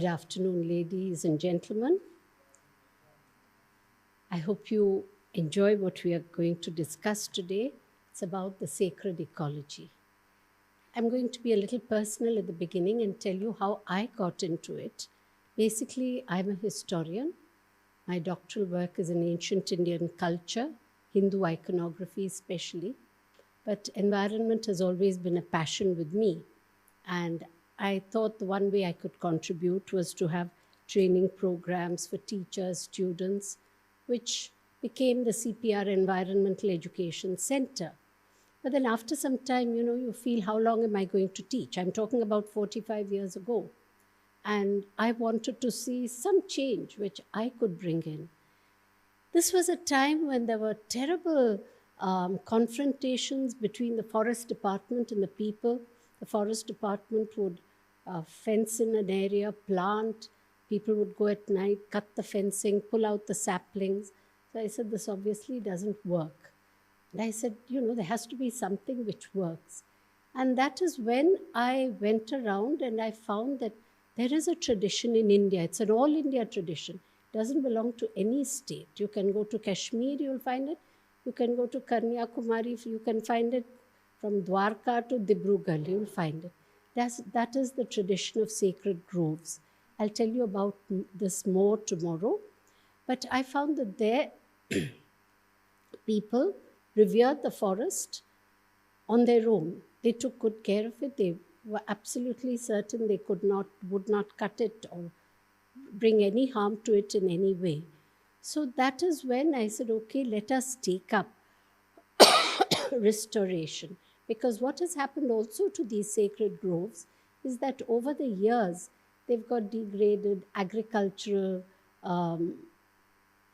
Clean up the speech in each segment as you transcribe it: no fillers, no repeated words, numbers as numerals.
Good afternoon, ladies and gentlemen. I hope you enjoy what we are going to discuss today. It's about the sacred ecology. I'm going to be a little personal at the beginning and tell you how I got into it. Basically, I'm a historian. My doctoral work is in ancient Indian culture, Hindu iconography especially. But environment has always been a passion with me. And I thought the one way I could contribute was to have training programs for teachers, students, which became the CPR Environmental Education Center. But then after some time, you feel, how long am I going to teach? I'm talking about 45 years ago. And I wanted to see some change which I could bring in. This was a time when there were terrible confrontations between the forest department and the people. The forest department would fence in an area, plant. People would go at night, cut the fencing, pull out the saplings. So I said, this obviously doesn't work. And I said, there has to be something which works. And that is when I went around and I found that there is a tradition in India. It's an all India tradition. It doesn't belong to any state. You can go to Kashmir, you'll find it. You can go to Kanyakumari, you can find it. From Dwarka to Dibrugarh, you'll find it. That is the tradition of sacred groves. I'll tell you about this more tomorrow. But I found that there, people revered the forest on their own. They took good care of it. They were absolutely certain they would not cut it or bring any harm to it in any way. So that is when I said, okay, let us take up restoration. Because what has happened also to these sacred groves is that over the years, they've got degraded agricultural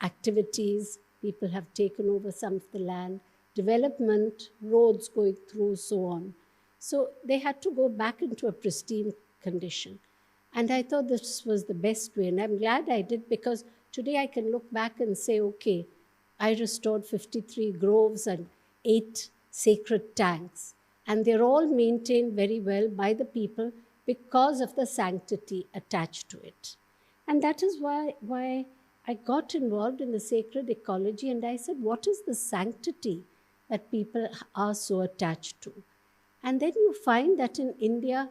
activities. People have taken over some of the land, development, roads going through, so on. So they had to go back into a pristine condition. And I thought this was the best way. And I'm glad I did, because today I can look back and say, okay, I restored 53 groves and 8 sacred tanks. And they're all maintained very well by the people because of the sanctity attached to it. And that is why I got involved in the sacred ecology. And I said, what is the sanctity that people are so attached to? And then you find that in India,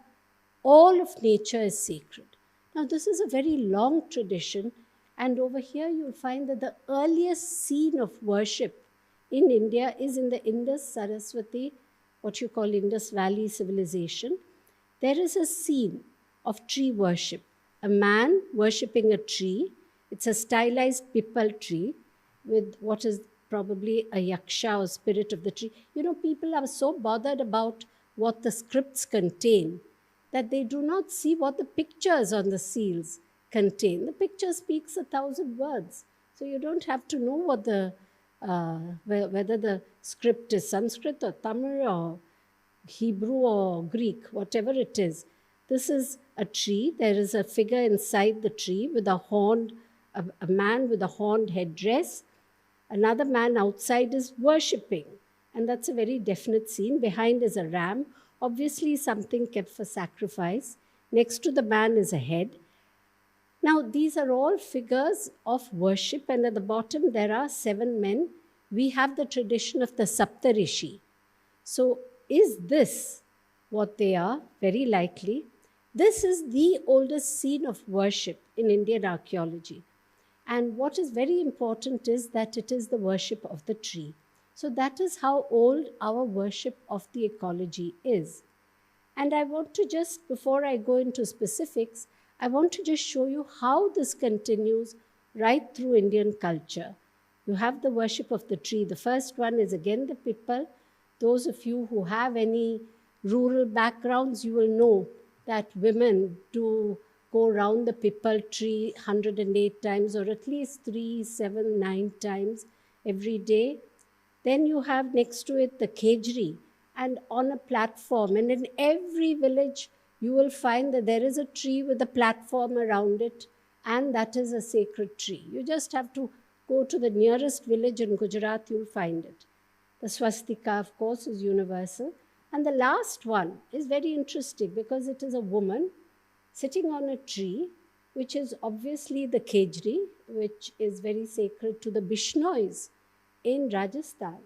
all of nature is sacred. Now, this is a very long tradition. And over here, you'll find that the earliest scene of worship in India is in the Indus Saraswati, what you call Indus Valley civilization. There is a scene of tree worship. A man worshipping a tree. It's a stylized pipal tree with what is probably a yaksha or spirit of the tree. People are so bothered about what the scripts contain that they do not see what the pictures on the seals contain. The picture speaks 1,000 words. So you don't have to know what whether the script is Sanskrit or Tamil or Hebrew or Greek, whatever it is. This is a tree. There is a figure inside the tree with a man with a horned headdress. Another man outside is worshipping. And that's a very definite scene. Behind is a ram, obviously something kept for sacrifice. Next to the man is a head. Now, these are all figures of worship, and at the bottom there are 7 men. We have the tradition of the Saptarishi. So, is this what they are? Very likely. This is the oldest scene of worship in Indian archaeology. And what is very important is that it is the worship of the tree. So, that is how old our worship of the ecology is. And I want to just, before I go into specifics, I want to just show you how this continues right through Indian culture. You have the worship of the tree. The first one is again the pipal. Those of you who have any rural backgrounds, you will know that women do go around the pipal tree 108 times, or at least 3, 7, 9 times every day. Then you have next to it the kejri, and on a platform. And in every village, you will find that there is a tree with a platform around it, and that is a sacred tree. You just have to go to the nearest village in Gujarat, you'll find it. The swastika, of course, is universal. And the last one is very interesting because it is a woman sitting on a tree which is obviously the Khejri, which is very sacred to the Bishnois in Rajasthan,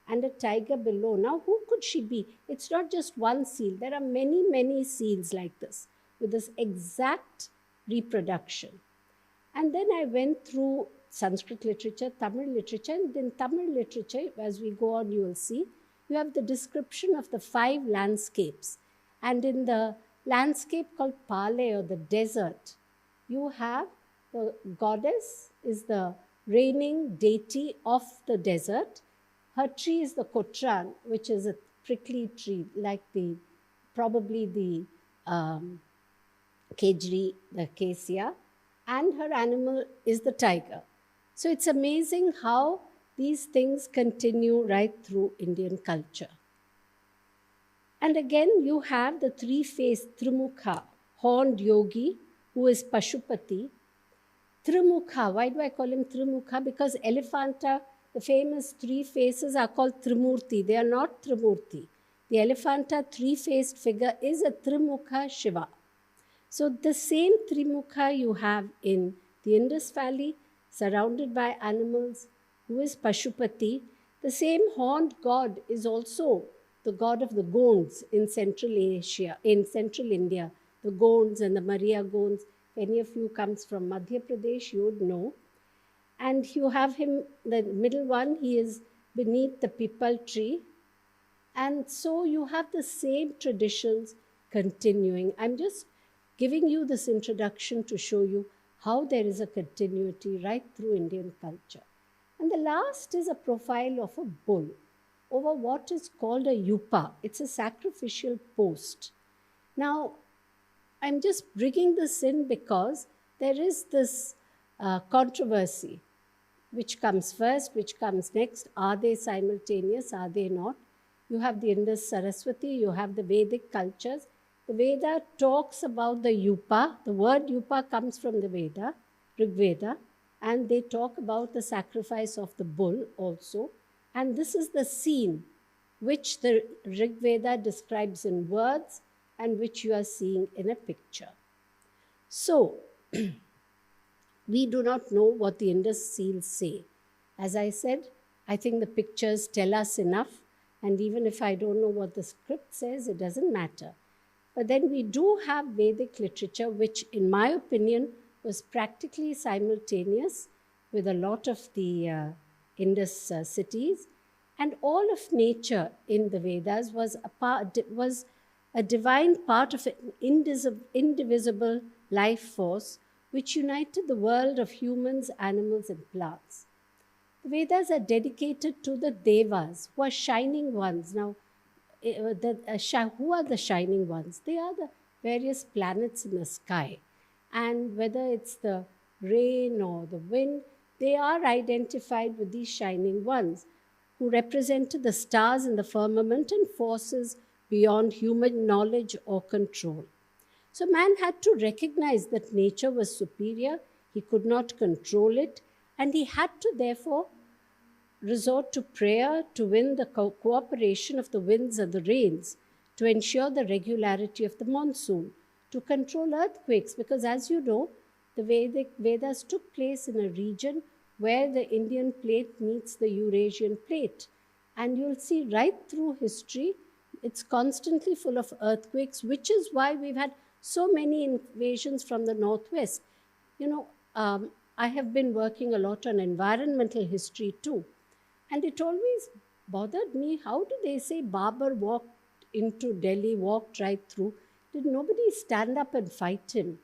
and a tiger below. Now, who could she be? It's not just one seal. There are many, many seals like this, with this exact reproduction. And then I went through Sanskrit literature, Tamil literature, and in Tamil literature, as we go on, you will see, you have the description of the 5 landscapes. And in the landscape called Pale, or the desert, you have the goddess is the reigning deity of the desert. Her tree is the Kotran, which is a prickly tree, like probably the Khejri, the acacia, and her animal is the tiger. So it's amazing how these things continue right through Indian culture. And again, you have the 3-faced Trimukha, horned yogi, who is Pashupati. Trimukha, why do I call him Trimukha? Because Elephanta, the famous 3 faces, are called Trimurti. They are not Trimurti. The Elephanta 3-faced figure is a Trimukha Shiva. So the same Trimukha you have in the Indus Valley, surrounded by animals, who is Pashupati. The same horned god is also the god of the Gonds in Central Asia, in Central India. The Gonds and the Maria Gonds. If any of you comes from Madhya Pradesh, you would know. And you have him, the middle one, he is beneath the pipal tree. And so you have the same traditions continuing. I'm just giving you this introduction to show you how there is a continuity right through Indian culture. And the last is a profile of a bull over what is called a yupa. It's a sacrificial post. Now, I'm just bringing this in because there is this controversy. Which comes first, which comes next? Are they simultaneous? Are they not? You have the Indus Saraswati, you have the Vedic cultures. The Veda talks about the yupa. The word yupa comes from the Veda, Rig Veda, and they talk about the sacrifice of the bull also. And this is the scene which the Rig Veda describes in words and which you are seeing in a picture. So, we do not know what the Indus seals say. As I said, I think the pictures tell us enough, and even if I don't know what the script says, it doesn't matter. But then we do have Vedic literature, which in my opinion was practically simultaneous with a lot of the Indus cities. And all of nature in the Vedas was a divine part of an indivisible life force which united the world of humans, animals, and plants. The Vedas are dedicated to the Devas, who are shining ones. Now, who are the shining ones? They are the various planets in the sky. And whether it's the rain or the wind, they are identified with these shining ones, who represented the stars in the firmament and forces beyond human knowledge or control. So man had to recognize that nature was superior, he could not control it, and he had to therefore resort to prayer to win the cooperation of the winds and the rains, to ensure the regularity of the monsoon, to control earthquakes, because as you know, the Vedas took place in a region where the Indian plate meets the Eurasian plate. And you'll see right through history, it's constantly full of earthquakes, which is why we've had so many invasions from the northwest. You know, I have been working a lot on environmental history too. And it always bothered me, how do they say Babur walked into Delhi, walked right through? Did nobody stand up and fight him?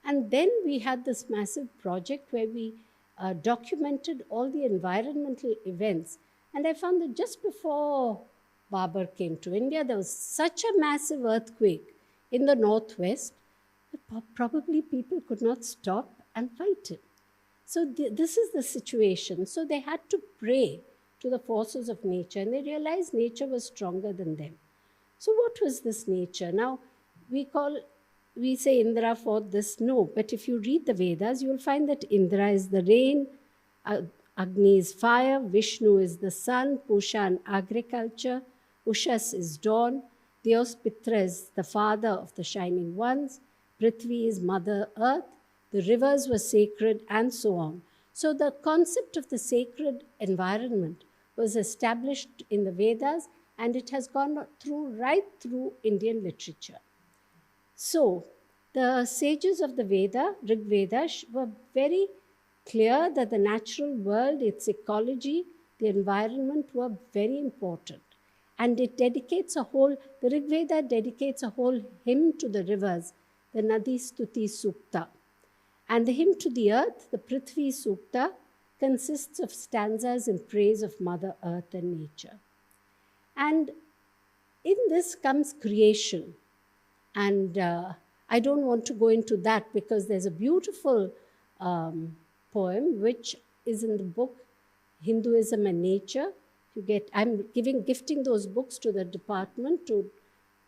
And then we had this massive project where we documented all the environmental events. And I found that just before Babur came to India, there was such a massive earthquake in the northwest that probably people could not stop and fight him. So this is the situation. So they had to pray to the forces of nature, and they realized nature was stronger than them. So what was this nature? Now, we say Indra fought this. No, but if you read the Vedas, you will find that Indra is the rain, Agni is fire, Vishnu is the sun, Pusha and agriculture, Ushas is dawn, Dios Pitra is the father of the shining ones, Prithvi is Mother Earth, the rivers were sacred, and so on. So the concept of the sacred environment was established in the Vedas, and it has gone through right through Indian literature. So the sages of the Veda, Rig Veda, were very clear that the natural world, its ecology, the environment were very important. And it dedicates the Rig Veda dedicates a whole hymn to the rivers, the Nadi Stuti Sukta. And the hymn to the earth, the Prithvi Sukta, consists of stanzas in praise of Mother Earth and nature. And in this comes creation. And I don't want to go into that because there's a beautiful poem which is in the book Hinduism and Nature. I'm gifting those books to the department, to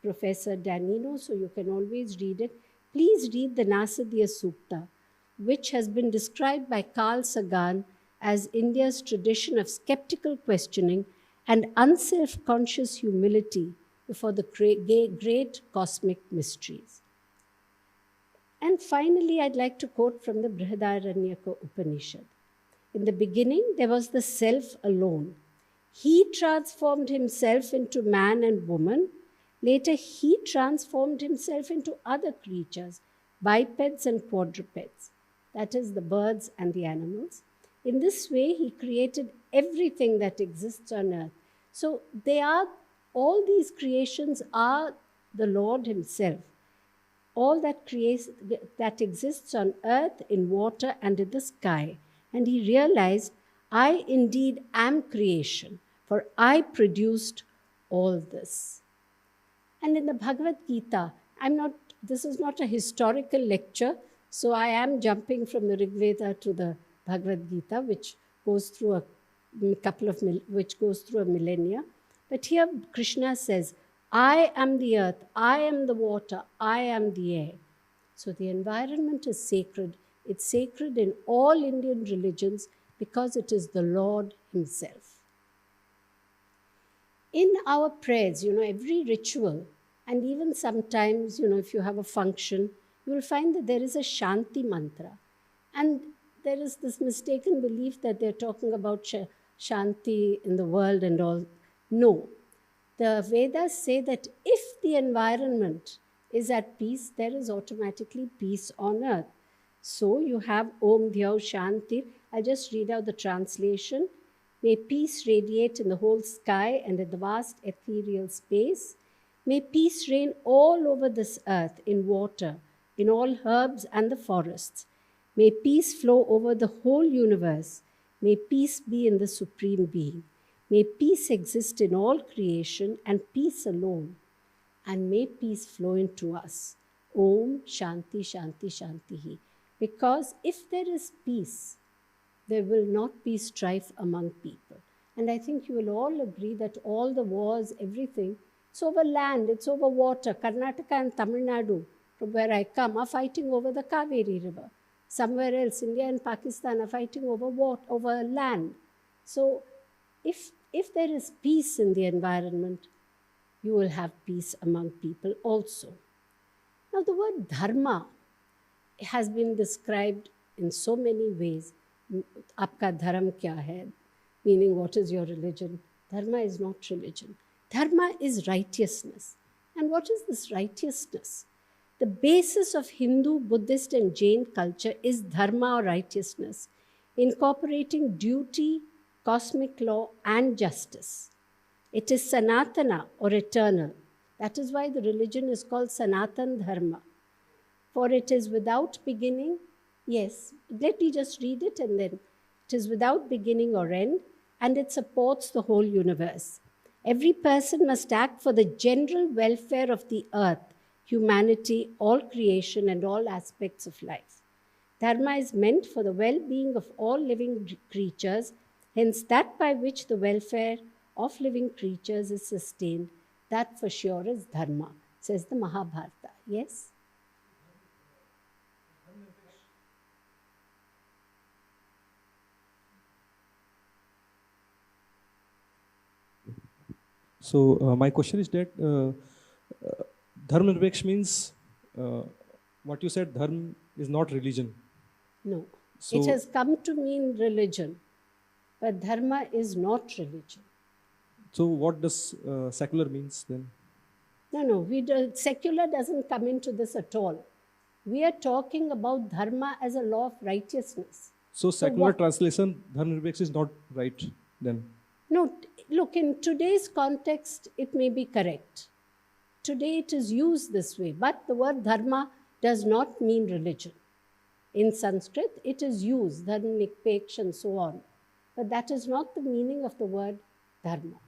Professor Danino, so you can always read it. Please read the Nasadiya Sukta, which has been described by Carl Sagan as India's tradition of skeptical questioning and unself-conscious humility before the great cosmic mysteries. And finally, I'd like to quote from the Brihadaranyaka Upanishad. In the beginning, there was the self alone. He transformed himself into man and woman. Later, he transformed himself into other creatures, bipeds and quadrupeds, that is, the birds and the animals. In this way, he created everything that exists on earth. So all these creations are the Lord himself. All that exists on earth, in water, and in the sky. And he realized, I indeed am creation, for I produced all this. And in the Bhagavad Gita, this is not a historical lecture, so I am jumping from the Rig Veda to the Bhagavad Gita, which goes through a millennia. But here Krishna says, I am the earth, I am the water, I am the air. So the environment is sacred. It's sacred in all Indian religions because it is the Lord himself. In our prayers, every ritual, and even sometimes, if you have a function, you will find that there is a Shanti mantra. And there is this mistaken belief that they're talking about Shanti in the world and all. No. The Vedas say that if the environment is at peace, there is automatically peace on earth. So you have Om Dhyau Shanti. I'll just read out the translation. May peace radiate in the whole sky and in the vast ethereal space. May peace reign all over this earth, in water, in all herbs and the forests. May peace flow over the whole universe. May peace be in the Supreme Being. May peace exist in all creation and peace alone. And may peace flow into us. Om Shanti Shanti Shantihi. Because if there is peace, there will not be strife among people. And I think you will all agree that all the wars, everything, it's over land, it's over water. Karnataka and Tamil Nadu, from where I come, are fighting over the Kaveri River. Somewhere else, India and Pakistan are fighting over water, over land. So if there is peace in the environment, you will have peace among people also. Now the word dharma has been described in so many ways. Aapka dharam kya hai? Meaning, what is your religion? Dharma is not religion. Dharma is righteousness. And what is this righteousness? The basis of Hindu, Buddhist, and Jain culture is dharma or righteousness, incorporating duty, cosmic law, and justice. It is Sanatana or eternal. That is why the religion is called Sanatan Dharma. For it is without beginning. Yes, let me just read it and then. It is without beginning or end, and it supports the whole universe. Every person must act for the general welfare of the earth, humanity, all creation, and all aspects of life. Dharma is meant for the well-being of all living creatures, hence that by which the welfare of living creatures is sustained, that for sure is dharma, says the Mahabharata. Yes? So my question is that dharma means what you said, dharma is not religion. No. So, It has come to mean religion, but dharma is not religion. so what does secular means then? No, secular doesn't come into this at all. We are talking about dharma as a law of righteousness. So So secular what? translation, dharma is not right then. No, look, in today's context, it may be correct. Today it is used this way, but the word dharma does not mean religion. In Sanskrit, it is used, dharma, nikpeksh, and so on. But that is not the meaning of the word dharma.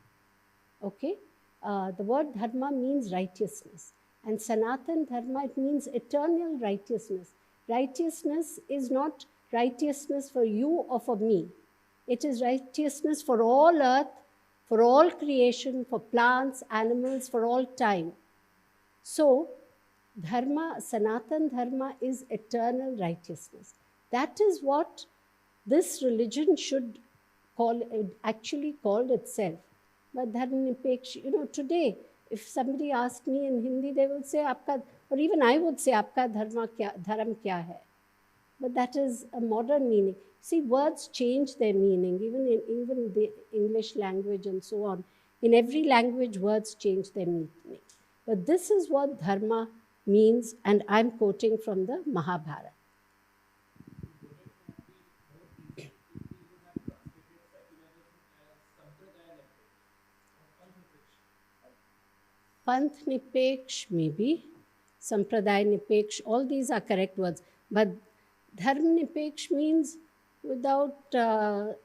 Okay? The word dharma means righteousness. And Sanatan dharma, it means eternal righteousness. Righteousness is not righteousness for you or for me. It is righteousness for all earth, for all creation, for plants, animals, for all time. So, dharma, Sanatan dharma is eternal righteousness. That is what this religion should actually call itself. But dharma, today, if somebody asked me in Hindi, they will say, Aapka, or even I would say, Aapka dharam kya hai? But that is a modern meaning. See, words change their meaning, even in the English language and so on. In every language, words change their meaning. But this is what dharma means, and I'm quoting from the Mahabharata. Panth nipeksh, maybe. Sampradaya nipeksh, all these are correct words. But dharma nipeksh means without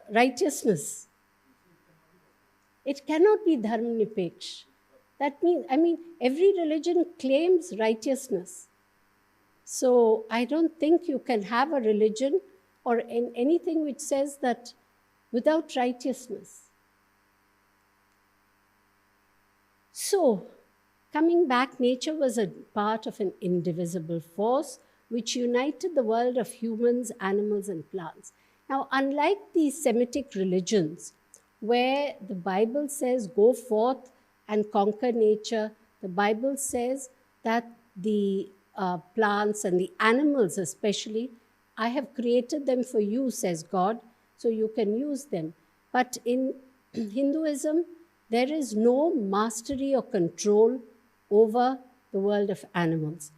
righteousness. It cannot be dharma nipeksh. That means, every religion claims righteousness. So I don't think you can have a religion or anything which says that without righteousness. So, coming back, nature was a part of an indivisible force which united the world of humans, animals, and plants. Now, unlike the Semitic religions, where the Bible says, go forth and conquer nature, the Bible says that the plants and the animals especially, I have created them for you, says God, so you can use them. But in Hinduism, there is no mastery or control over the world of animals.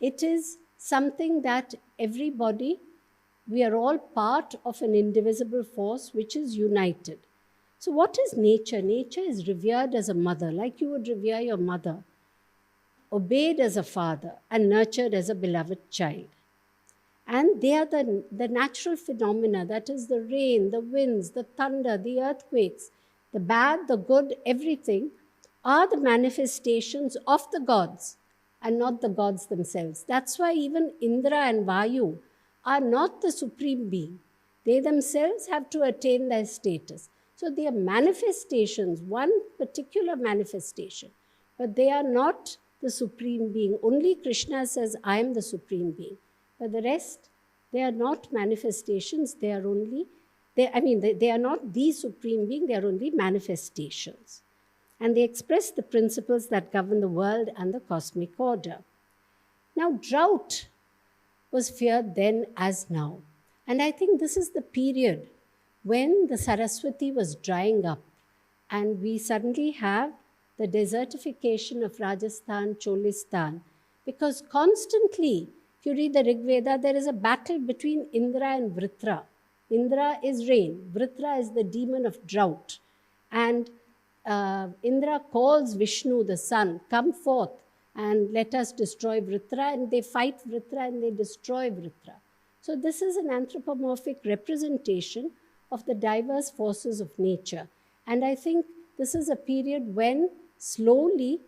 It is something that everybody, we are all part of an indivisible force which is united. So what is nature? Nature is revered as a mother, like you would revere your mother, obeyed as a father, and nurtured as a beloved child. And they are the natural phenomena, that is the rain, the winds, the thunder, the earthquakes, the bad, the good, everything, are the manifestations of the gods and not the gods themselves. That's why even Indra and Vayu are not the supreme being. They themselves have to attain their status. So they are manifestations, one particular manifestation, but they are not the supreme being. Only Krishna says, I am the supreme being. But the rest, they are not manifestations, they are only, they are not the supreme being, they are only manifestations. And they express the principles that govern the world and the cosmic order. Now, drought was feared then as now. And I think this is the period when the Saraswati was drying up, and we suddenly have the desertification of Rajasthan, Cholistan, because constantly, if you read the Rig Veda, there is a battle between Indra and Vritra. Indra is rain, Vritra is the demon of drought. And Indra calls Vishnu, the sun, come forth and let us destroy Vritra, and they fight Vritra and they destroy Vritra. So this is an anthropomorphic representation of the diverse forces of nature. And I think this is a period when slowly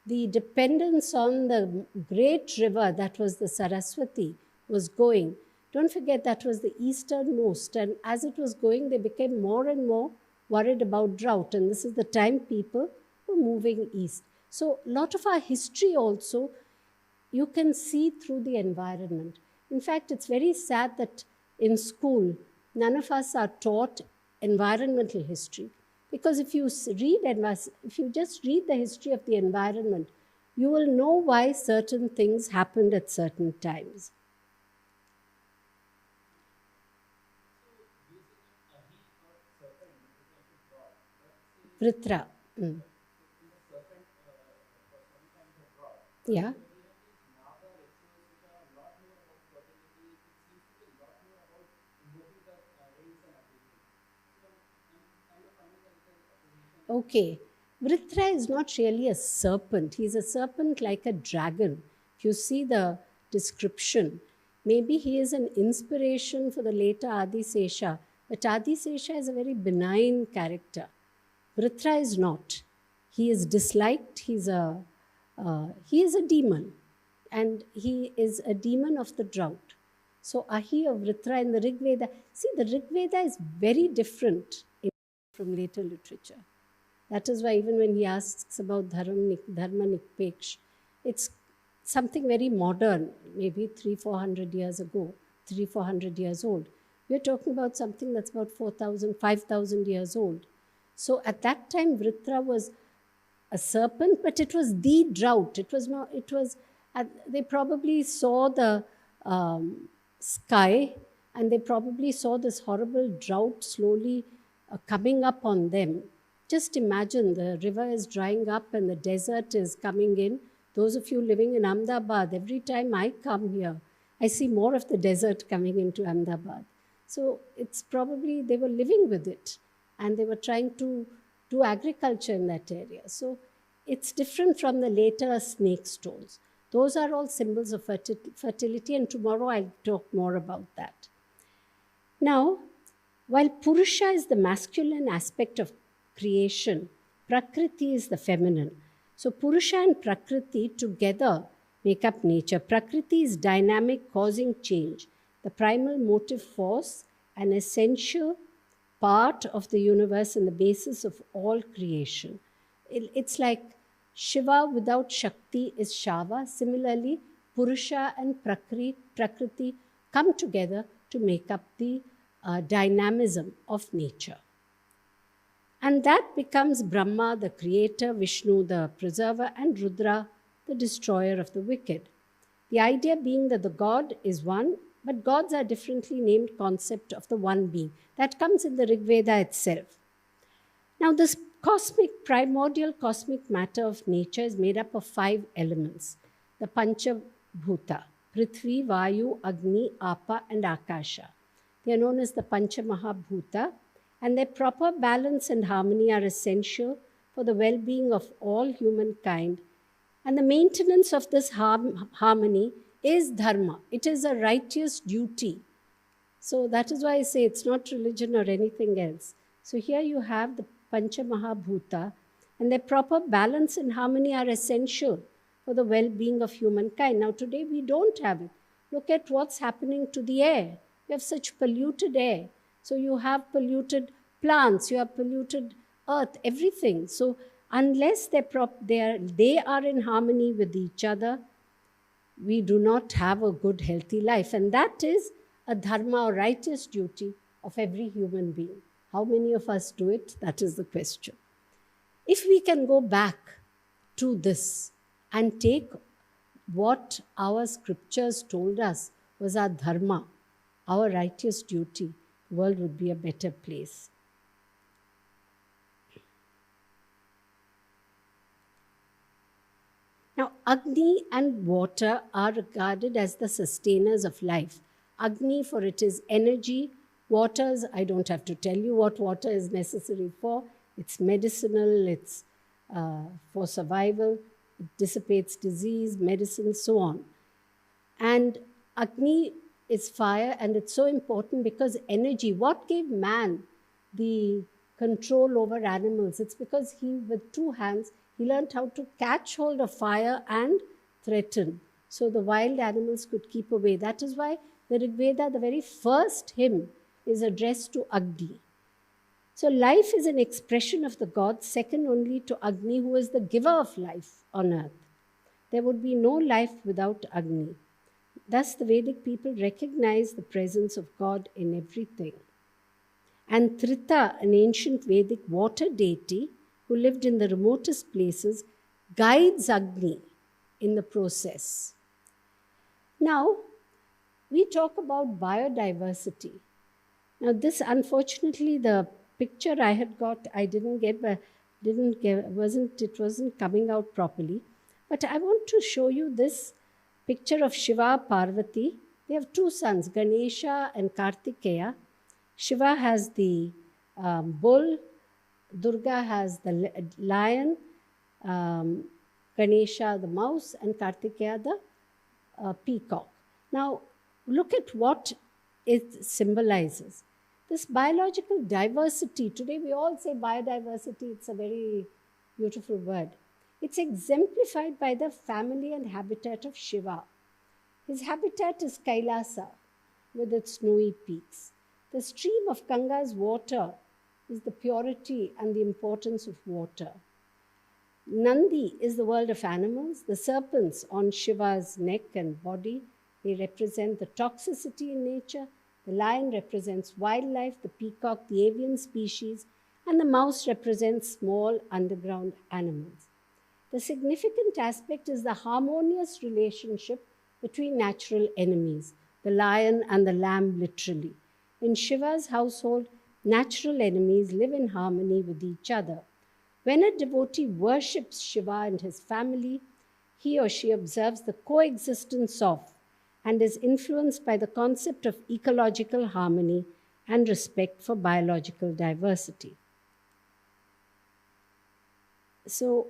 the dependence on the great river that was the Saraswati was going. Don't forget that was the easternmost, and as it was going, they became more and more worried about drought, and this is the time people were moving east. So a lot of our history also, you can see through the environment. In fact, it's very sad that in school, none of us are taught environmental history. Because if you just read the history of the environment, you will know why certain things happened at certain times. Vritra. Yeah. Okay. Vritra is not really a serpent. He's a serpent like a dragon. If you see the description, maybe he is an inspiration for the later Adisesha. But Adisesha is a very benign character. Vritra is not. He is disliked. He is a demon. And he is a demon of the drought. So Ahi of Vritra in the Rig Veda. See, the Rig Veda is very different from later literature. That is why even when he asks about Dharma Nikpeksh, it's something very modern, maybe 300-400 years ago, 300-400 years old. We're talking about something that's about 4,000, 5,000 years old. So at that time, Vritra was a serpent, but it was the drought. It was not, it was, they probably saw the sky and they probably saw this horrible drought slowly coming up on them. Just imagine the river is drying up and the desert is coming in. Those of you living in Ahmedabad, every time I come here, I see more of the desert coming into Ahmedabad. So it's probably they were living with it and they were trying to do agriculture in that area. So it's different from the later snake stones. Those are all symbols of fertility, and tomorrow I'll talk more about that. Now, while Purusha is the masculine aspect of creation, Prakriti is the feminine. So Purusha and Prakriti together make up nature. Prakriti is dynamic, causing change, the primal motive force, an essential part of the universe and the basis of all creation. It's like Shiva without Shakti is Shava. Similarly, Purusha and Prakriti come together to make up the dynamism of nature. And that becomes Brahma, the creator, Vishnu, the preserver, and Rudra, the destroyer of the wicked. The idea being that the God is one, but gods are differently named concept of the one being. That comes in the Rig Veda itself. Now, this primordial cosmic matter of nature is made up of 5 elements. The Panchabhuta, Prithvi, Vayu, Agni, Apa, and Akasha. They are known as the Panchamahabhuta, and their proper balance and harmony are essential for the well-being of all humankind. And the maintenance of this harmony is dharma. It is a righteous duty. So that is why I say it's not religion or anything else. So here you have the Panchamahabhuta, and their proper balance and harmony are essential for the well-being of humankind. Now today we don't have it. Look at what's happening to the air. You have such polluted air. So you have polluted plants, you have polluted earth, everything. So unless they are in harmony with each other, we do not have a good, healthy life. And that is a dharma or righteous duty of every human being. How many of us do it? That is the question. If we can go back to this and take what our scriptures told us was our dharma, our righteous duty, the world would be a better place. Now, Agni and water are regarded as the sustainers of life. Agni, for it is energy. Waters, I don't have to tell you what water is necessary for. It's medicinal, it's for survival, it dissipates disease, medicine, so on. And Agni is fire, and it's so important because energy, what gave man the control over animals? It's because he, with 2 hands, he learned how to catch hold of fire and threaten. So the wild animals could keep away. That is why the Rig Veda, the very first hymn, is addressed to Agni. So life is an expression of the gods, second only to Agni, who is the giver of life on earth. There would be no life without Agni. Thus, the Vedic people recognize the presence of God in everything. And Trita, an ancient Vedic water deity who lived in the remotest places, guides Agni in the process. Now, we talk about biodiversity. Now, this, unfortunately, the picture I had got, I didn't get, but it wasn't coming out properly. But I want to show you this picture of Shiva, Parvati. They have two sons, Ganesha and Kartikeya. Shiva has the bull, Durga has the lion, Ganesha the mouse, and Kartikeya the peacock. Now, look at what it symbolizes. This biological diversity, today we all say biodiversity, it's a very beautiful word. It's exemplified by the family and habitat of Shiva. His habitat is Kailasa with its snowy peaks. The stream of Ganga's water is the purity and the importance of water. Nandi is the world of animals. The serpents on Shiva's neck and body, they represent the toxicity in nature. The lion represents wildlife, the peacock, the avian species, and the mouse represents small underground animals. The significant aspect is the harmonious relationship between natural enemies, the lion and the lamb literally. In Shiva's household, natural enemies live in harmony with each other. When a devotee worships Shiva and his family, he or she observes the coexistence of and is influenced by the concept of ecological harmony and respect for biological diversity. So,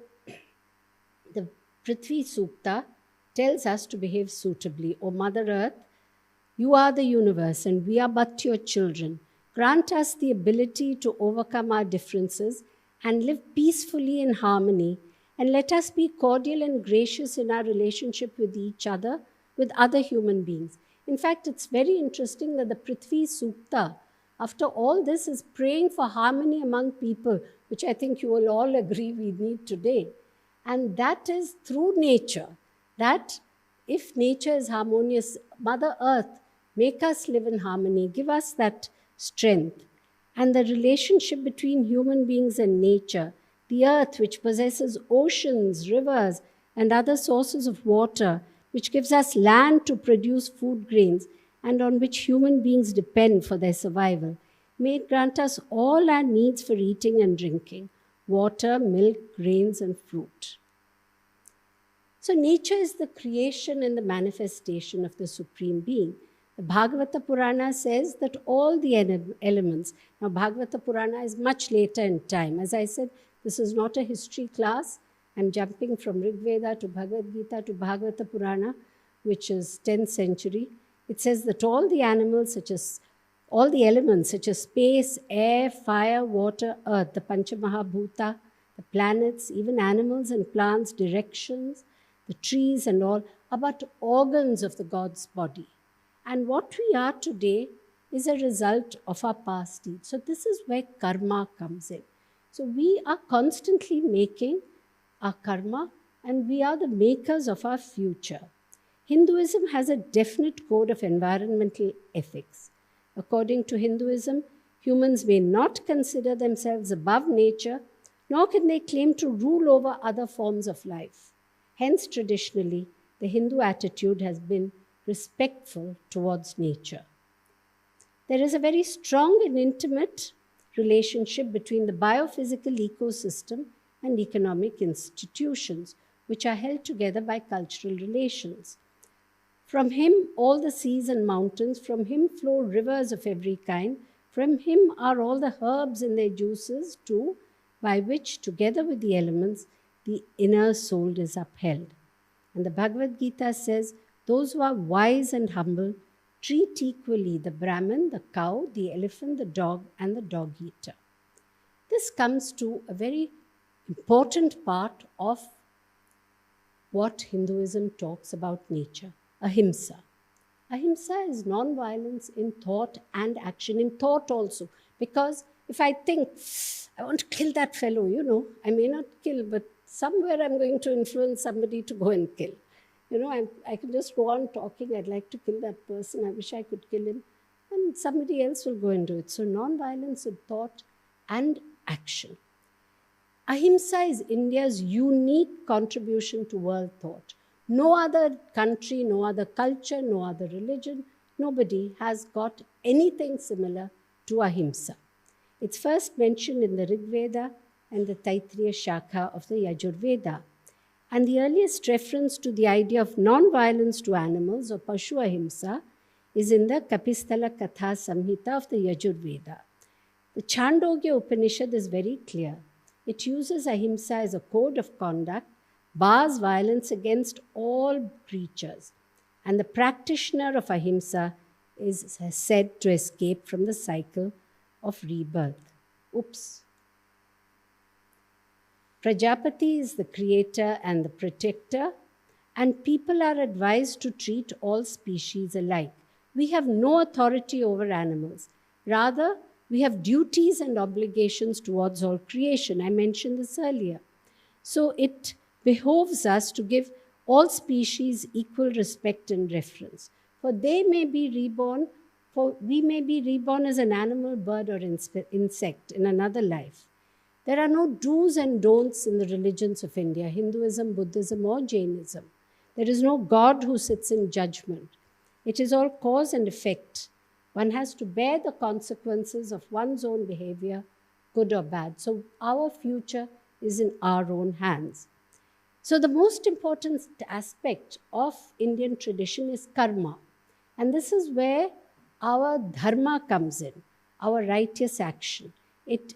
the Prithvi Sukta tells us to behave suitably. O Mother Earth, you are the universe and we are but your children. Grant us the ability to overcome our differences and live peacefully in harmony, and let us be cordial and gracious in our relationship with each other, with other human beings. In fact, it's very interesting that the Prithvi Sukta, after all this, is praying for harmony among people, which I think you will all agree we need today. And that is through nature, that if nature is harmonious, Mother Earth, make us live in harmony, give us that strength. And the relationship between human beings and nature, the earth which possesses oceans, rivers, and other sources of water, which gives us land to produce food grains and on which human beings depend for their survival. May it grant us all our needs for eating and drinking, water, milk, grains, and fruit. So nature is the creation and the manifestation of the Supreme Being. The Bhagavata Purana says that all the elements, now Bhagavata Purana is much later in time. As I said, this is not a history class. I'm jumping from Rig Veda to Bhagavad Gita to Bhagavata Purana, which is 10th century. It says that all the animals, all the elements such as space, air, fire, water, earth, the Panchamahabhuta, the planets, even animals and plants, directions, the trees and all, are but organs of the God's body. And what we are today is a result of our past deeds. So this is where karma comes in. So we are constantly making our karma, and we are the makers of our future. Hinduism has a definite code of environmental ethics. According to Hinduism, humans may not consider themselves above nature, nor can they claim to rule over other forms of life. Hence, traditionally, the Hindu attitude has been respectful towards nature. There is a very strong and intimate relationship between the biophysical ecosystem and economic institutions, which are held together by cultural relations. From him, all the seas and mountains, from him flow rivers of every kind, from him are all the herbs and their juices too, by which, together with the elements, the inner soul is upheld. And the Bhagavad Gita says, those who are wise and humble treat equally the Brahmin, the cow, the elephant, the dog, and the dog-eater. This comes to a very important part of what Hinduism talks about nature, ahimsa. Ahimsa is non-violence in thought and action, in thought also. Because if I think, I want to kill that fellow, I may not kill, but somewhere I'm going to influence somebody to go and kill. I can just go on talking, I'd like to kill that person, I wish I could kill him, and somebody else will go and do it. So non-violence in thought and action. Ahimsa is India's unique contribution to world thought. No other country, no other culture, no other religion, nobody has got anything similar to ahimsa. It's first mentioned in the Rig Veda and the Taittiriya Shakha of the Yajurveda. And the earliest reference to the idea of non-violence to animals, or Pashu Ahimsa, is in the Kapisthala Katha Samhita of the Yajurveda. The Chandogya Upanishad is very clear. It uses ahimsa as a code of conduct, bars violence against all creatures, and the practitioner of ahimsa is said to escape from the cycle of rebirth. Oops. Prajapati is the creator and the protector, and people are advised to treat all species alike. We have no authority over animals. Rather, we have duties and obligations towards all creation. I mentioned this earlier. So it behoves us to give all species equal respect and reference. For they may be reborn, for we may be reborn as an animal, bird, or insect in another life. There are no do's and don'ts in the religions of India, Hinduism, Buddhism, or Jainism. There is no God who sits in judgment. It is all cause and effect. One has to bear the consequences of one's own behavior, good or bad. So our future is in our own hands. So the most important aspect of Indian tradition is karma. And this is where our dharma comes in, our righteous action. It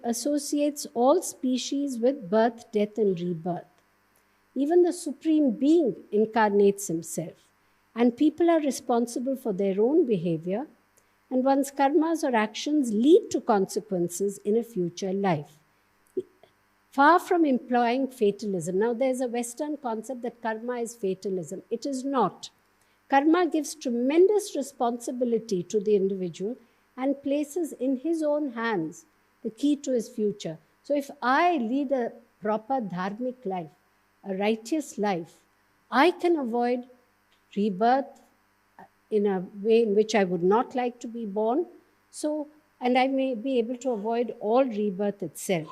associates all species with birth, death, and rebirth. Even the Supreme Being incarnates himself. And people are responsible for their own behavior, and one's karmas or actions lead to consequences in a future life. Far from implying fatalism. Now, there's a Western concept that karma is fatalism. It is not. Karma gives tremendous responsibility to the individual and places in his own hands the key to his future. So if I lead a proper dharmic life, a righteous life, I can avoid rebirth in a way in which I would not like to be born. And I may be able to avoid all rebirth itself.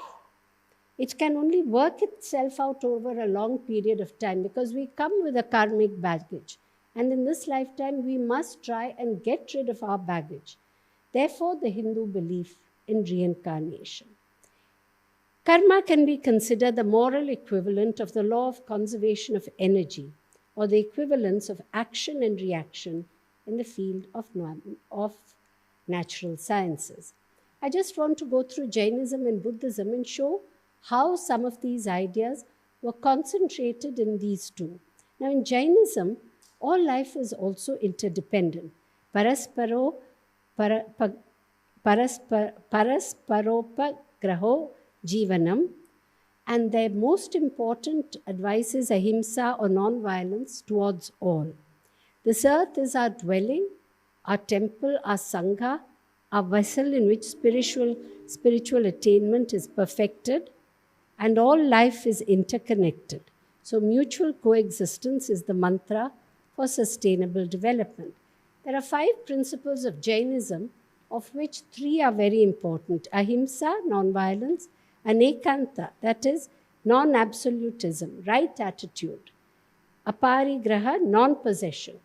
It can only work itself out over a long period of time because we come with a karmic baggage. And in this lifetime, we must try and get rid of our baggage. Therefore, the Hindu belief in reincarnation. Karma can be considered the moral equivalent of the law of conservation of energy, or the equivalence of action and reaction in the field of natural sciences. I just want to go through Jainism and Buddhism and show how some of these ideas were concentrated in these two. Now, in Jainism, all life is also interdependent. Parasparopa graho jivanam. And their most important advice is ahimsa, or non-violence towards all. This earth is our dwelling, our temple, our sangha, our vessel in which spiritual attainment is perfected, and all life is interconnected. So mutual coexistence is the mantra for sustainable development. There are 5 principles of Jainism, of which 3 are very important. Ahimsa, non-violence; anekanta, that is non-absolutism, right attitude; aparigraha, non-possession.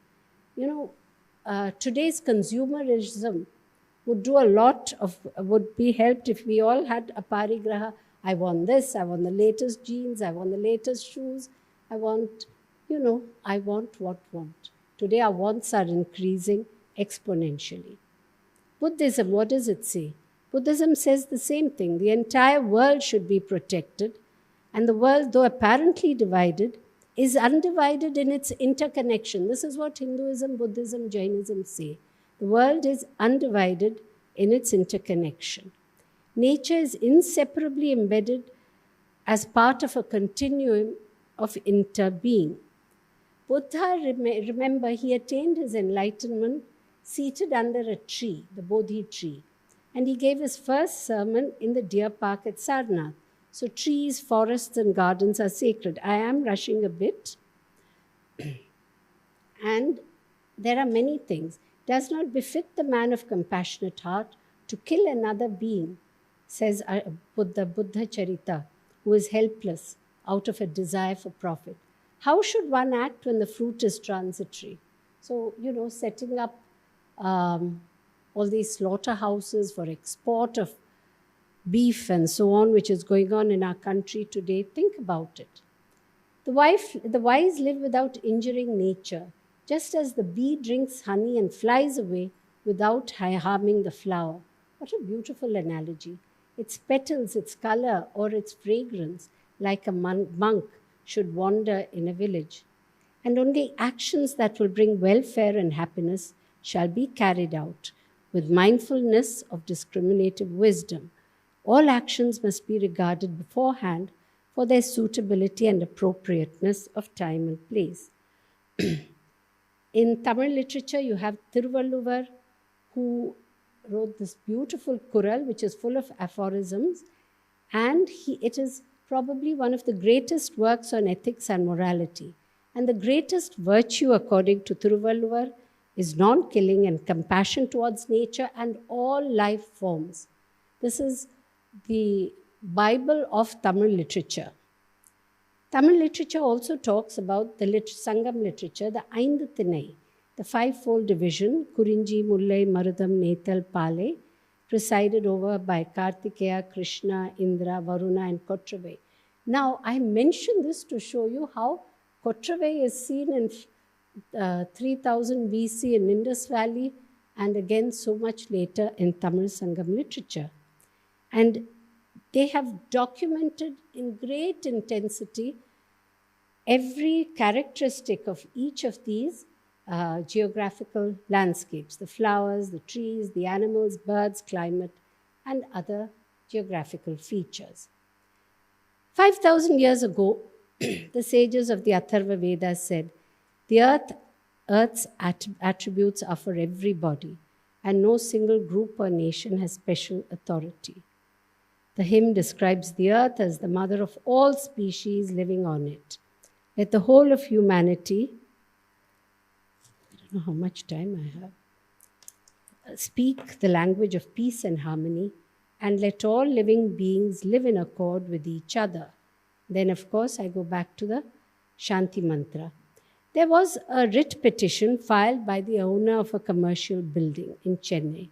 Today's consumerism would be helped if we all had aparigraha. I want this, I want the latest jeans, I want the latest shoes, I want what want. Today our wants are increasing exponentially. Buddhism, what does it say? Buddhism says the same thing. The entire world should be protected, and the world, though apparently divided, is undivided in its interconnection. This is what Hinduism, Buddhism, Jainism say. The world is undivided in its interconnection. Nature is inseparably embedded as part of a continuum of interbeing. Buddha, remember, he attained his enlightenment seated under a tree, the Bodhi tree. And he gave his first sermon in the deer park at Sarnath. So trees, forests, and gardens are sacred. I am rushing a bit. And there are many things. It does not befit the man of compassionate heart to kill another being, says Buddha Charita, who is helpless out of a desire for profit. How should one act when the fruit is transitory? So, setting up all these slaughterhouses for export of beef and so on, which is going on in our country today. Think about it. The wise live without injuring nature, just as the bee drinks honey and flies away without harming the flower. What a beautiful analogy. Its petals, its color, or its fragrance, like a monk, should wander in a village. And only actions that will bring welfare and happiness shall be carried out with mindfulness of discriminative wisdom. All actions must be regarded beforehand for their suitability and appropriateness of time and place. In Tamil literature, you have Thiruvalluvar, who wrote this beautiful Kural, which is full of aphorisms, and it is probably one of the greatest works on ethics and morality. And the greatest virtue, according to Thiruvalluvar, is non-killing and compassion towards nature and all life forms. This is the Bible of Tamil literature. Tamil literature also talks about the Sangam literature, the Aindu Thinai, the fivefold division, Kurinji, Mullai, Marudam, Nethal, Pale, presided over by Kartikeya, Krishna, Indra, Varuna, and Kottravai. Now, I mention this to show you how Kottravai is seen in 3000 BC in Indus Valley, and again so much later in Tamil Sangam literature. And they have documented in great intensity every characteristic of each of these geographical landscapes, the flowers, the trees, the animals, birds, climate, and other geographical features. 5,000 years ago, the sages of the Atharva Vedas said, the earth's attributes are for everybody, and no single group or nation has special authority. The hymn describes the earth as the mother of all species living on it. Let the whole of humanity, I don't know how much time I have, speak the language of peace and harmony, and let all living beings live in accord with each other. Then, of course, I go back to the Shanti Mantra. There was a writ petition filed by the owner of a commercial building in Chennai.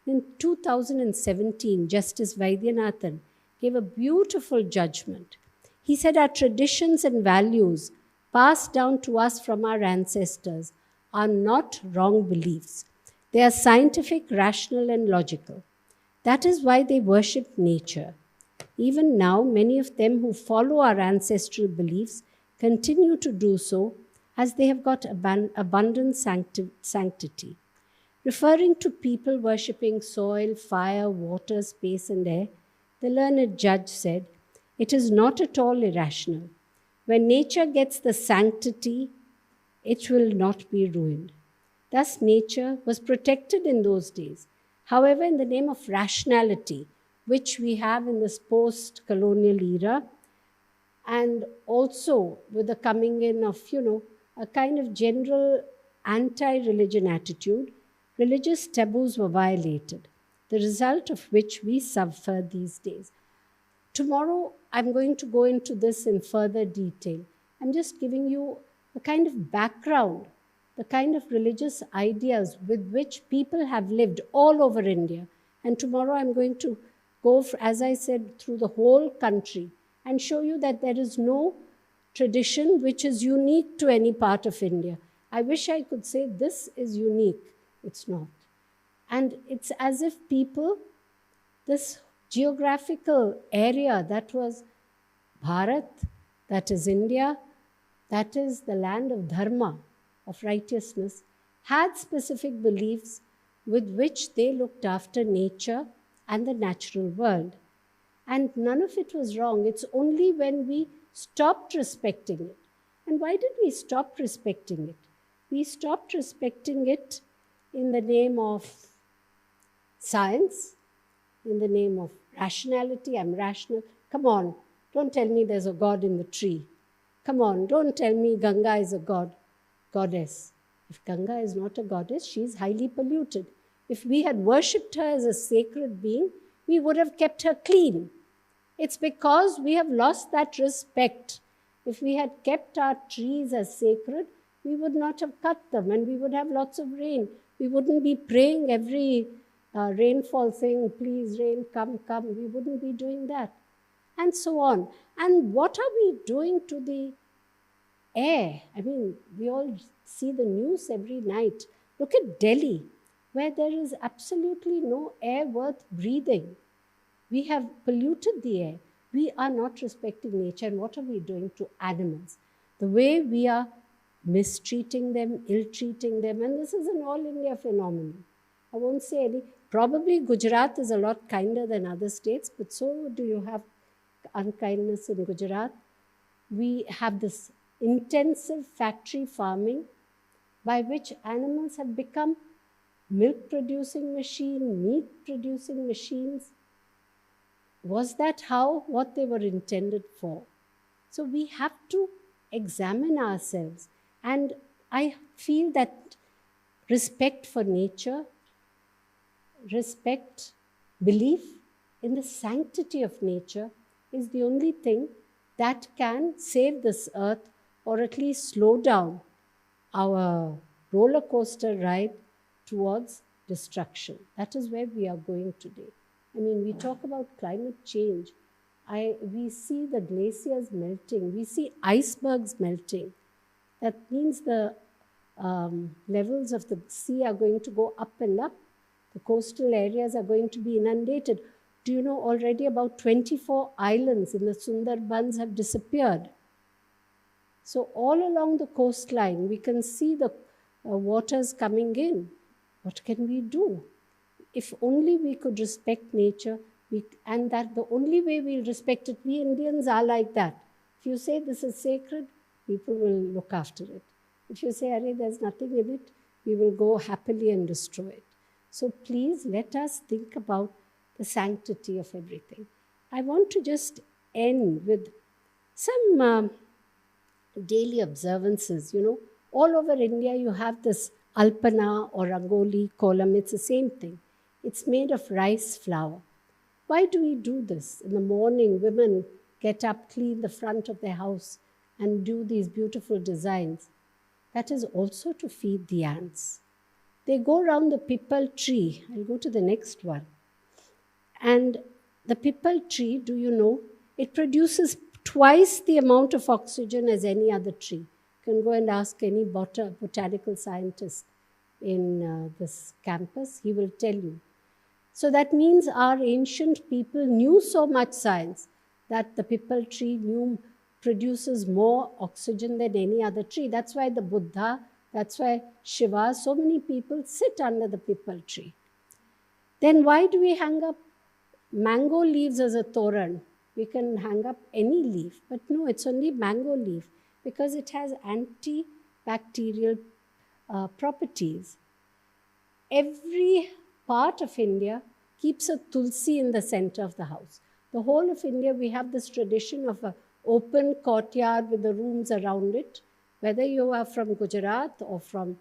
In 2017, Justice Vaidyanathan gave a beautiful judgment. He said, our traditions and values passed down to us from our ancestors are not wrong beliefs. They are scientific, rational, and logical. That is why they worship nature. Even now, many of them who follow our ancestral beliefs continue to do so as they have got abundant sanctity. Referring to people worshipping soil, fire, water, space, and air, the learned judge said, it is not at all irrational. When nature gets the sanctity, it will not be ruined. Thus, nature was protected in those days. However, in the name of rationality, which we have in this post-colonial era, and also with the coming in of, a kind of general anti-religion attitude, religious taboos were violated, the result of which we suffer these days. Tomorrow, I'm going to go into this in further detail. I'm just giving you a kind of background, the kind of religious ideas with which people have lived all over India. And tomorrow I'm going to go, as I said, through the whole country and show you that there is no tradition which is unique to any part of India. I wish I could say this is unique. It's not. And it's as if people, this geographical area that was Bharat, that is India, that is the land of dharma, of righteousness, had specific beliefs with which they looked after nature and the natural world. And none of it was wrong. It's only when we stopped respecting it. And why did we stop respecting it? We stopped respecting it in the name of science, in the name of rationality. I'm rational. Come on, don't tell me there's a God in the tree. Come on, don't tell me Ganga is a goddess. If Ganga is not a goddess, she's highly polluted. If we had worshipped her as a sacred being, we would have kept her clean. It's because we have lost that respect. If we had kept our trees as sacred, we would not have cut them and we would have lots of rain. We wouldn't be praying every rainfall saying, please rain, come, come. We wouldn't be doing that. And so on. And what are we doing to the air? I mean, we all see the news every night. Look at Delhi, where there is absolutely no air worth breathing. We have polluted the air. We are not respecting nature. And what are we doing to animals? The way we are mistreating them, ill-treating them, and this is an all-India phenomenon. I won't say any. Probably Gujarat is a lot kinder than other states, but so do you have unkindness in Gujarat. We have this intensive factory farming by which animals have become milk-producing machine, meat-producing machines. Was that what they were intended for? So we have to examine ourselves. And I feel that respect for nature, respect, belief in the sanctity of nature is the only thing that can save this earth, or at least slow down our roller coaster ride towards destruction. That is where we are going today. I mean, we talk about climate change. We see the glaciers melting. We see icebergs melting. That means the levels of the sea are going to go up and up. The coastal areas are going to be inundated. Do you know already about 24 islands in the Sundarbans have disappeared? So all along the coastline, we can see the waters coming in. What can we do? If only we could respect nature, and that the only way we'll respect it, we Indians are like that. If you say this is sacred, people will look after it. If you say, Arey, there's nothing in it, we will go happily and destroy it. So please let us think about the sanctity of everything. I want to just end with some daily observances. You know, all over India you have this alpana or rangoli, kolam, it's the same thing. It's made of rice flour. Why do we do this? In the morning, women get up, clean the front of their house and do these beautiful designs. That is also to feed the ants. They go around the pipal tree. I'll go to the next one. And the pipal tree, do you know, it produces twice the amount of oxygen as any other tree. You can go and ask any botanical scientist in this campus. He will tell you. So that means our ancient people knew so much science that the pipal tree produces more oxygen than any other tree. That's why the Buddha, that's why Shiva, so many people sit under the pipal tree. Then why do we hang up mango leaves as a toran? We can hang up any leaf, but no, it's only mango leaf because it has antibacterial properties. Every part of India keeps a tulsi in the center of the house. The whole of India, we have this tradition of an open courtyard with the rooms around it. Whether you are from Gujarat or from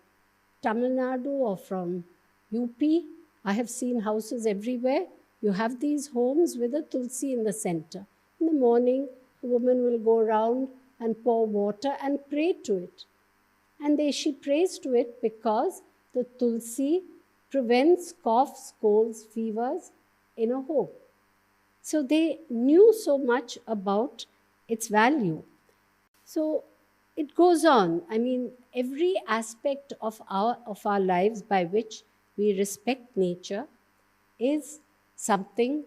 Tamil Nadu or from UP, I have seen houses everywhere. You have these homes with a tulsi in the center. In the morning, the woman will go around and pour water and pray to it. And she prays to it because the tulsi prevents coughs, colds, fevers in a home. So they knew so much about its value. So it goes on. I mean, every aspect of our lives by which we respect nature is something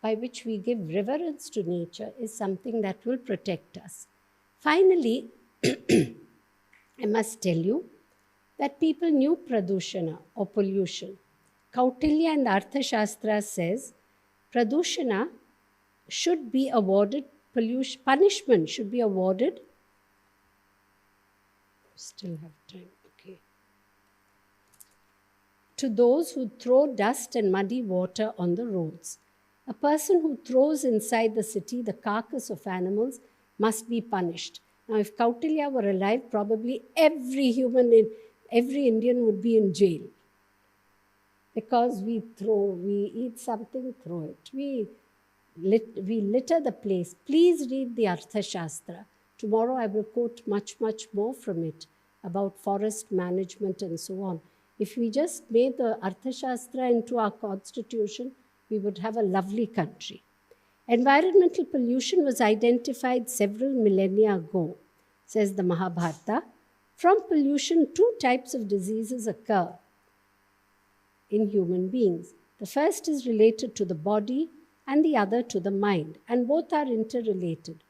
by which we give reverence to nature, is something that will protect us. Finally, I must tell you that people knew pradushana or pollution. Kautilya and Arthashastra says pradushana should be awarded, punishment should be awarded. Still have time, okay. To those who throw dust and muddy water on the roads. A person who throws inside the city the carcass of animals must be punished. Now, if Kautilya were alive, probably every Indian would be in jail. Because we eat something, throw it. We litter the place. Please read the Arthashastra. Tomorrow I will quote much, much more from it about forest management and so on. If we just made the Arthashastra into our constitution, we would have a lovely country. Environmental pollution was identified several millennia ago, says the Mahabharata. From pollution, two types of diseases occur in human beings. The first is related to the body and the other to the mind, and both are interrelated.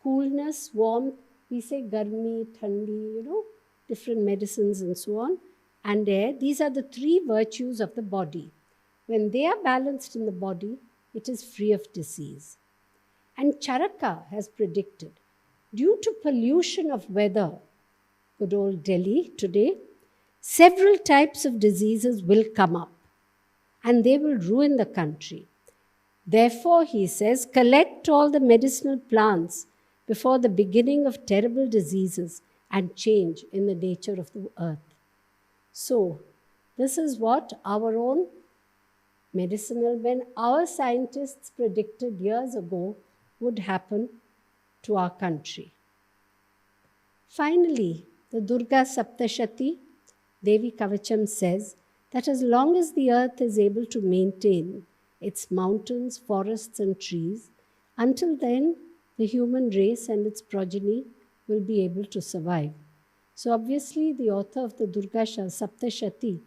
Coolness, warmth, we say garmi, thandi, different medicines and so on, and air. These are the three virtues of the body. When they are balanced in the body, it is free of disease. And Charaka has predicted, due to pollution of weather, good old Delhi today, several types of diseases will come up and they will ruin the country. Therefore, he says, collect all the medicinal plants before the beginning of terrible diseases and change in the nature of the earth. So, this is what our own medicinal men, our scientists predicted years ago would happen to our country. Finally, the Durga Saptashati, Devi Kavacham says that as long as the earth is able to maintain its mountains, forests and trees, until then the human race and its progeny will be able to survive. So obviously the author of the Durga Saptashati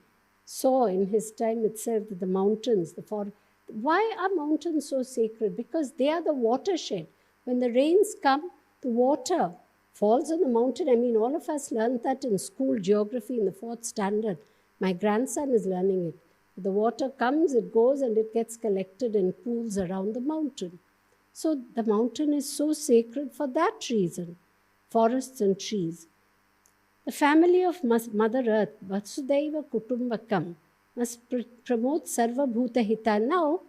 saw in his time itself that the mountains, the forest. Why are mountains so sacred? Because they are the watershed. When the rains come, the water falls on the mountain. I mean, all of us learned that in school geography in the 4th standard. My grandson is learning it. The water comes, it goes, and it gets collected in pools around the mountain. So the mountain is so sacred for that reason. Forests and trees. The family of Mother Earth, Vasudhaiva Kutumbakam, must promote Sarva Bhuta Hita. Now,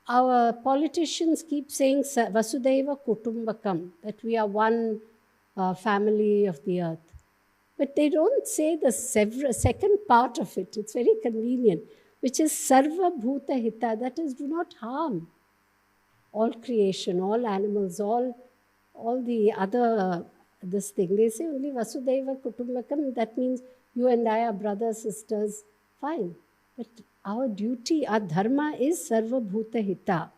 our politicians keep saying Vasudhaiva Kutumbakam, that we are one family of the earth. But they don't say the second part of it. It's very convenient, which is Sarva Bhuta Hita, that is, do not harm all creation, all animals, all the other this thing. They say only Vasudhaiva Kutumbakam, that means you and I are brothers, sisters, fine. But our duty, our dharma is Sarva Bhuta Hita.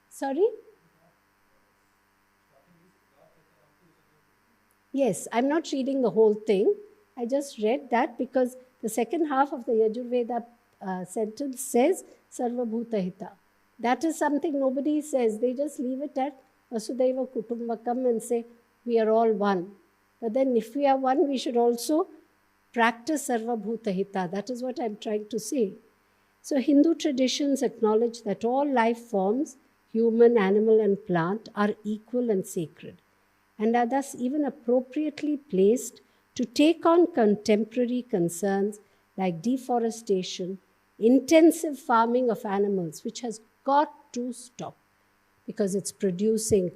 Sorry? Yes, I'm not reading the whole thing. I just read that because the second half of the Yajurveda sentence says Sarva Bhuta Hita. That is something nobody says. They just leave it at Vasudhaiva Kutumbakam and say, we are all one. But then if we are one, we should also practice Sarva Bhuta Hita. That is what I'm trying to say. So Hindu traditions acknowledge that all life forms, human, animal and plant, are equal and sacred, and are thus even appropriately placed to take on contemporary concerns like deforestation, intensive farming of animals, which has got to stop because it's producing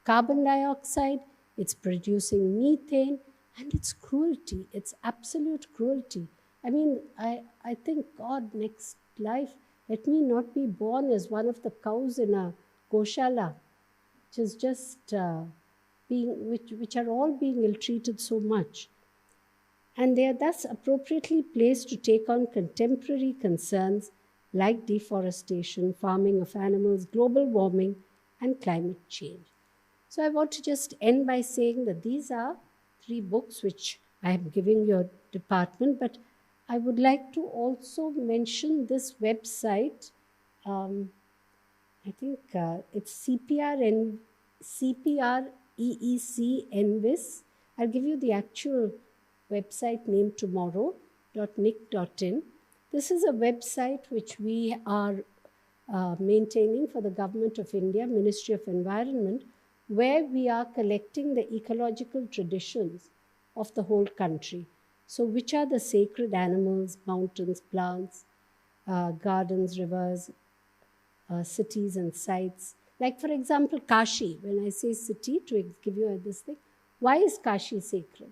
carbon dioxide, it's producing methane, and it's cruelty. It's absolute cruelty. I mean, I think, God, next life, let me not be born as one of the cows in a Goshala, which is just which are all being ill-treated so much. And they are thus appropriately placed to take on contemporary concerns like deforestation, farming of animals, global warming, and climate change. So I want to just end by saying that these are 3 books which I am giving your department, but I would like to also mention this website. I think it's CPREEC NVIS. I'll give you the actual website name tomorrow, .nic.in. This is a website which we are maintaining for the Government of India, Ministry of Environment, where we are collecting the ecological traditions of the whole country. So which are the sacred animals, mountains, plants, gardens, rivers, cities and sites. Like for example, Kashi, when I say city, to give you this thing, why is Kashi sacred?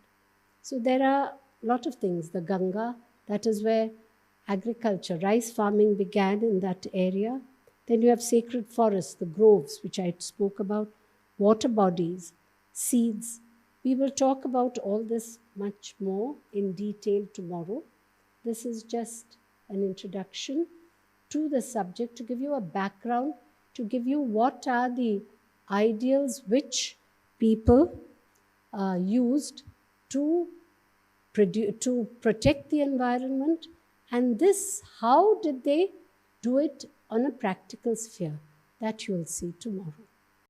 So there are a lot of things. The Ganga, that is where agriculture, rice farming began in that area. Then you have sacred forests, the groves, which I spoke about, water bodies, seeds, We will talk about all this much more in detail tomorrow. This is just an introduction to the subject, to give you a background, to give you what are the ideals which people used to protect the environment, and this, how did they do it on a practical sphere? That you will see tomorrow.